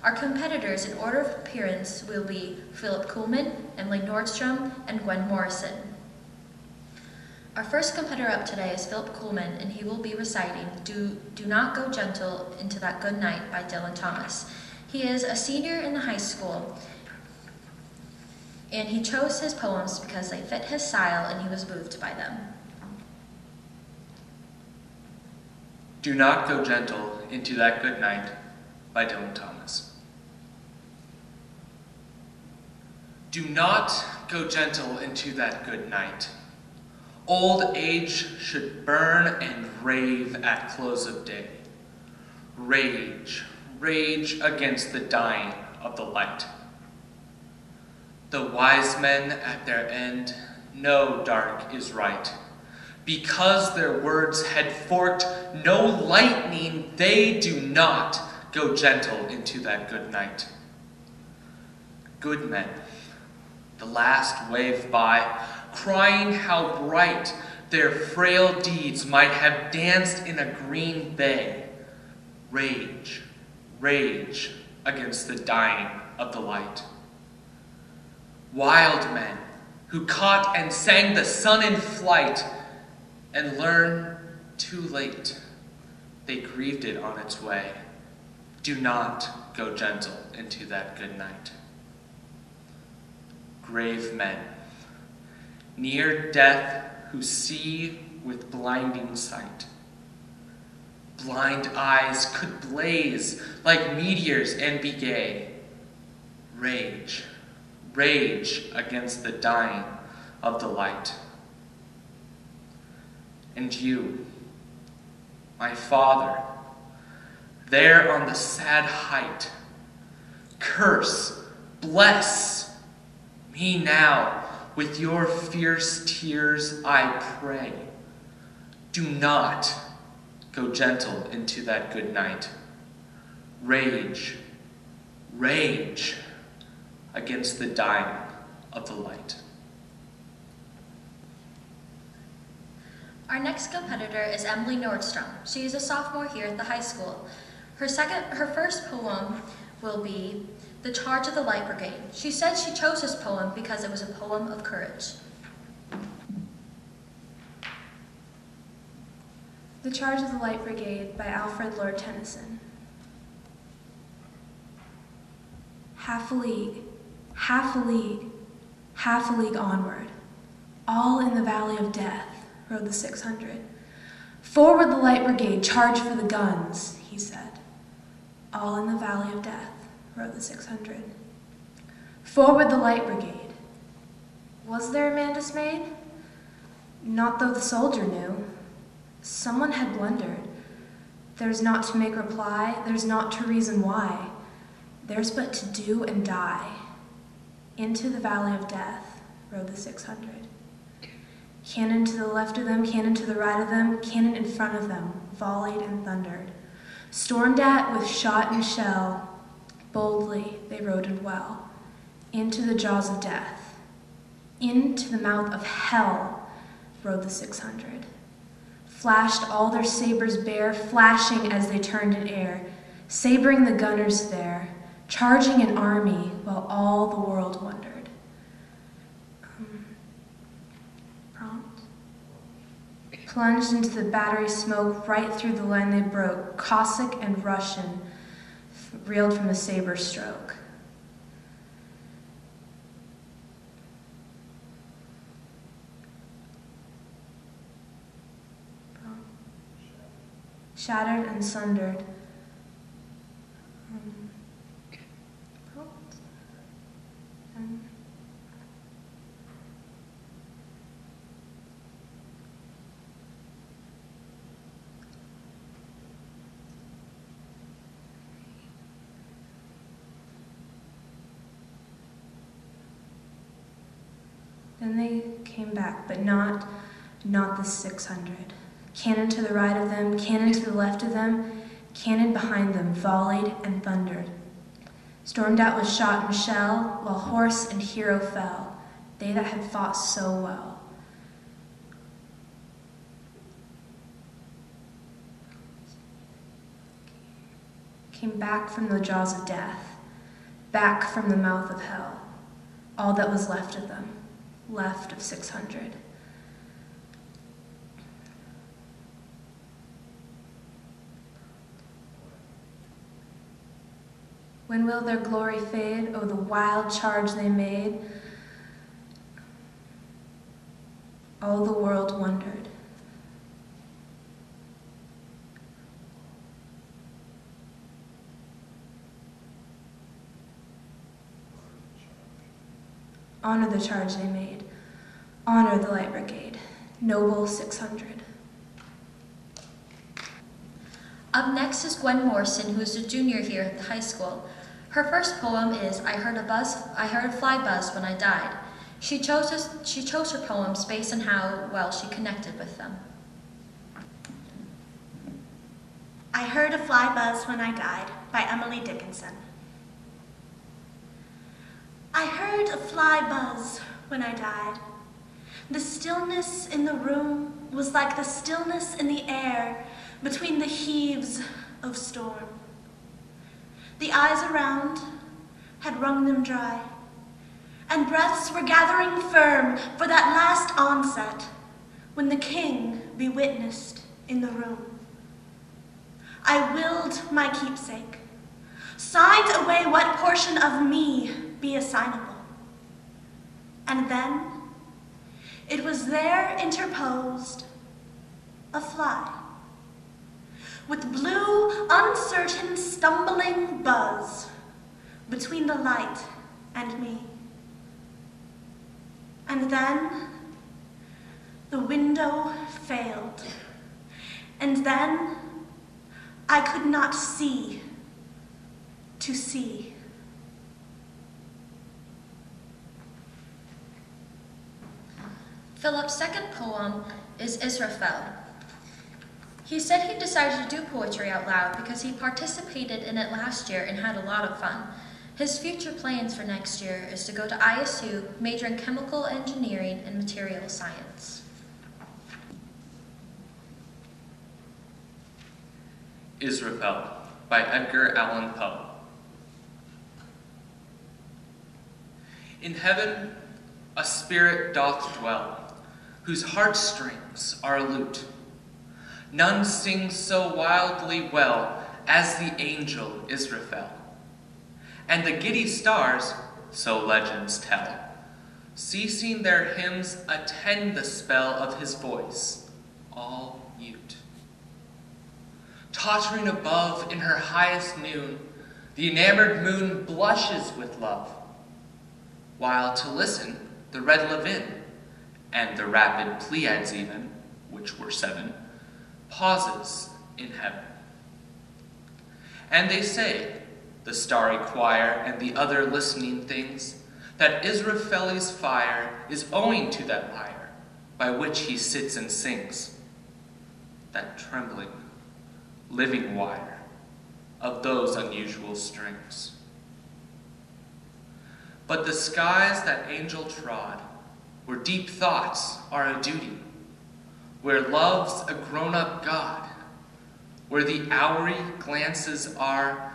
Our competitors in order of appearance will be Philip Kuhlman, Emily Nordstrom, and Gwen Morrison. Our first competitor up today is Philip Kuhlman, and he will be reciting Do Not Go Gentle Into That Good Night by Dylan Thomas. He is a senior in the high school, and he chose his poems because they fit his style and he was moved by them. Do Not Go Gentle Into That Good Night by Dylan Thomas. Do not go gentle into that good night. Old age should burn and rave at close of day. Rage, rage against the dying of the light. The wise men at their end know dark is right. Because their words had forked no lightning, they do not go gentle into that good night. Good men, the last wave by, crying how bright their frail deeds might have danced in a green bay. Rage, rage against the dying of the light. Wild men who caught and sang the sun in flight and learned too late they grieved it on its way. Do not go gentle into that good night. Grave men, near death who see with blinding sight. Blind eyes could blaze like meteors and be gay. Rage, rage against the dying of the light. And you, my Father, there on the sad height, curse, bless me now with your fierce tears, I pray. Do not go gentle into that good night. Rage, rage against the dying of the light. Our next competitor is Emily Nordstrom. She is a sophomore here at the high school. Her first poem will be The Charge of the Light Brigade. She said she chose this poem because it was a poem of courage. The Charge of the Light Brigade by Alfred Lord Tennyson. Half a league, half a league, half a league onward, all in the valley of death, rode the 600. Forward the Light Brigade, charge for the guns, he said. All in the valley of death, rode the 600. Forward the Light Brigade. Was there a man dismayed? Not though the soldier knew. Someone had blundered. There's not to make reply, there's not to reason why. There's but to do and die. Into the valley of death rode the 600. Cannon to the left of them, cannon to the right of them, cannon in front of them, volleyed and thundered. Stormed at with shot and shell, boldly they rode and well, into the jaws of death. Into the mouth of hell rode the 600. Flashed all their sabers bare, flashing as they turned in air, sabering the gunners there, charging an army while all the world wondered. Prompt. Plunged into the battery smoke, right through the line they broke, Cossack and Russian reeled from the saber stroke. Shattered and sundered. Then they came back, but not the 600. Cannon to the right of them, cannon to the left of them, cannon behind them, volleyed and thundered. Stormed out with shot and shell, while horse and hero fell, they that had fought so well. Came back from the jaws of death, back from the mouth of hell, all that was left of them, left of 600. When will their glory fade? Oh, the wild charge they made. All the world wondered. Honor the charge they made. Honor the Light Brigade. Noble 600. Up next is Gwen Morrison, who is a junior here at the high school. Her first poem is I Heard a Fly Buzz When I Died. She chose her poems based on how well she connected with them. I Heard a Fly Buzz When I Died by Emily Dickinson. I heard a fly buzz when I died. The stillness in the room was like the stillness in the air between the heaves of storm. The eyes around had wrung them dry, and breaths were gathering firm for that last onset when the king be witnessed in the room. I willed my keepsake, signed away what portion of me be assignable. And then it was there interposed a fly, with blue, uncertain, stumbling buzz between the light and me. And then the window failed, and then I could not see to see. Philip's second poem is Israfel. He said he decided to do poetry out loud because he participated in it last year and had a lot of fun. His future plans for next year is to go to ISU, major in chemical engineering and material science. Israfel by Edgar Allan Poe. In heaven a spirit doth dwell, whose heartstrings are a lute. None sings so wildly well as the angel Israfel. And the giddy stars, so legends tell, ceasing their hymns, attend the spell of his voice, all mute. Tottering above in her highest noon, the enamored moon blushes with love, while to listen the red levin, and the rapid Pleiads even, which were 7, pauses in heaven. And they say, the starry choir and the other listening things, that Israfeli's fire is owing to that lyre by which he sits and sings, that trembling, living wire of those unusual strings. But the skies that angel trod, where deep thoughts are a duty, where love's a grown-up God, where the houri glances are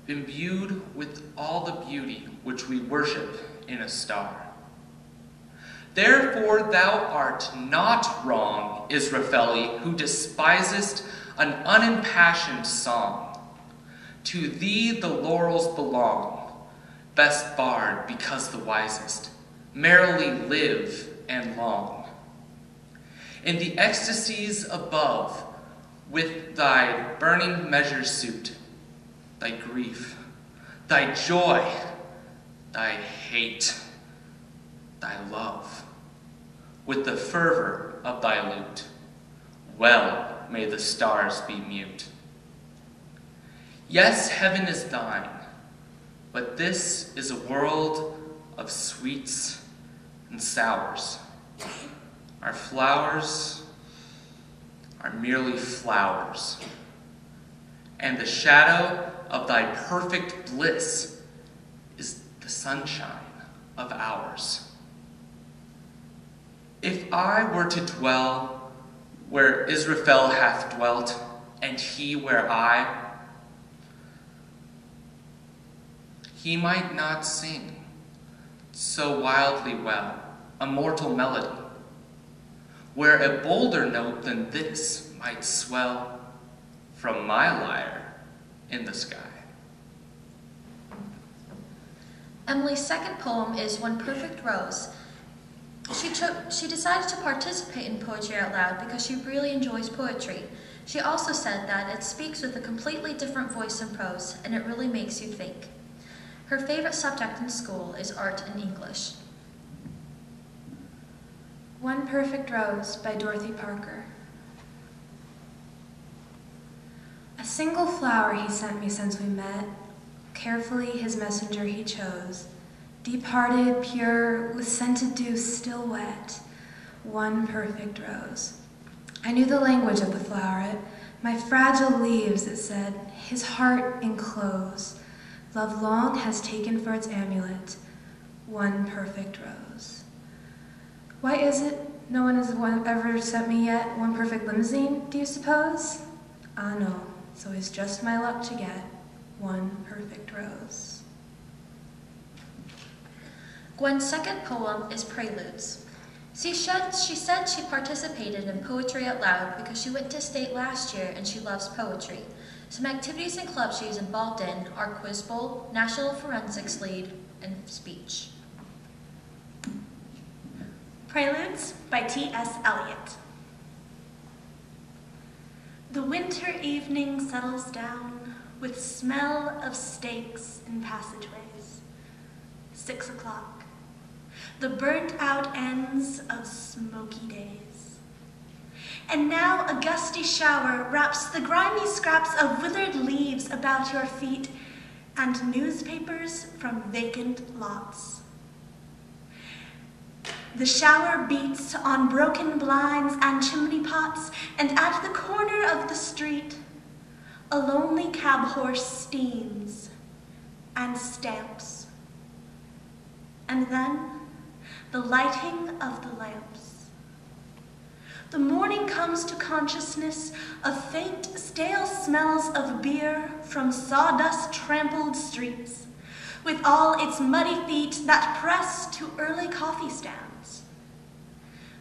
imbued with all the beauty which we worship in a star. Therefore thou art not wrong, Israfeli, who despisest an unimpassioned song. To thee the laurels belong, best bard because the wisest, merrily live and long. In the ecstasies above, with thy burning measure suit, thy grief, thy joy, thy hate, thy love, with the fervor of thy lute, well may the stars be mute. Yes, heaven is thine, but this is a world of sweets and sours. Our flowers are merely flowers, and the shadow of thy perfect bliss is the sunshine of ours. If I were to dwell where Israfel hath dwelt, and he where I, he might not sing so wildly well a mortal melody, where a bolder note than this might swell from my lyre in the sky. Emily's second poem is One Perfect Rose. She decided to participate in Poetry Out Loud because she really enjoys poetry. She also said that it speaks with a completely different voice and prose, and it really makes you think. Her favorite subject in school is art and English. One Perfect Rose by Dorothy Parker. A single flower he sent me since we met. Carefully his messenger he chose. Deep-hearted, pure, with scented dew still wet. One perfect rose. I knew the language of the floweret. My fragile leaves, it said, his heart enclose. Love long has taken for its amulet one perfect rose. Why is it no one has ever sent me yet one perfect limousine, do you suppose? Ah, no, so it's just my luck to get one perfect rose. Gwen's second poem is Preludes. She said she participated in Poetry Out Loud because she went to state last year and she loves poetry. Some activities and clubs she's involved in are Quiz Bowl, National Forensics League, and speech. Preludes by T.S. Eliot. The winter evening settles down with smell of steaks in passageways. 6 o'clock. The burnt out ends of smoky days. And now a gusty shower wraps the grimy scraps of withered leaves about your feet and newspapers from vacant lots. The shower beats on broken blinds and chimney pots, and at the corner of the street, a lonely cab horse steams and stamps. And then the lighting of the lamps. The morning comes to consciousness of faint, stale smells of beer from sawdust-trampled streets, with all its muddy feet that press to early coffee stands.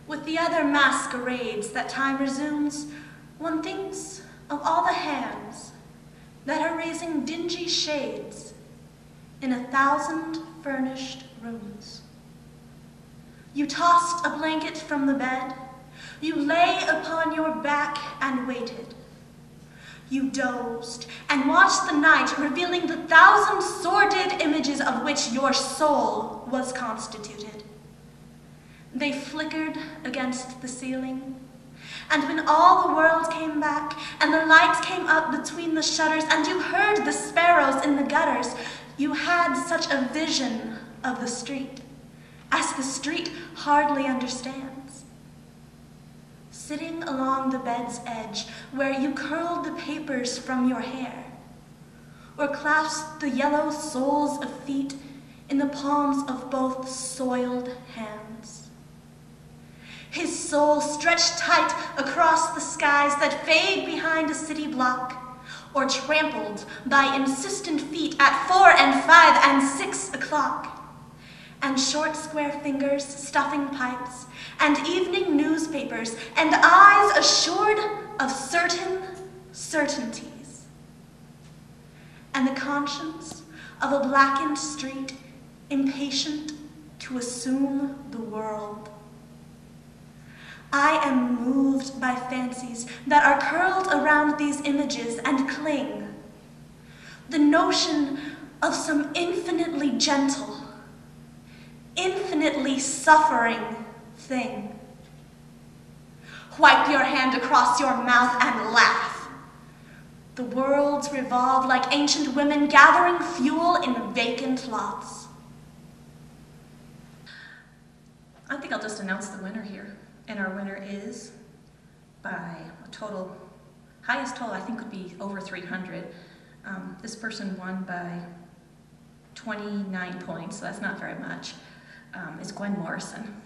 With the other masquerades that time resumes, one thinks of all the hands that are raising dingy shades in 1,000 furnished rooms. You tossed a blanket from the bed. You lay upon your back and waited. You dozed and watched the night revealing the 1,000 sordid images of which your soul was constituted. They flickered against the ceiling, and when all the world came back and the light came up between the shutters and you heard the sparrows in the gutters, you had such a vision of the street as the street hardly understands. Sitting along the bed's edge where you curled the papers from your hair, or clasped the yellow soles of feet in the palms of both soiled hands. His soul stretched tight across the skies that fade behind a city block, or trampled by insistent feet at 4 and 5 and 6 o'clock, and short square fingers stuffing pipes, and evening newspapers, and eyes assured of certain certainties, and the conscience of a blackened street impatient to assume the world. I am moved by fancies that are curled around these images and cling. The notion of some infinitely gentle, infinitely suffering thing. Wipe your hand across your mouth and laugh. The worlds revolve like ancient women gathering fuel in vacant lots. I think I'll just announce the winner here. And our winner is, by a total, highest total I think would be over 300. This person won by 29 points, so that's not very much. It's Gwen Morrison.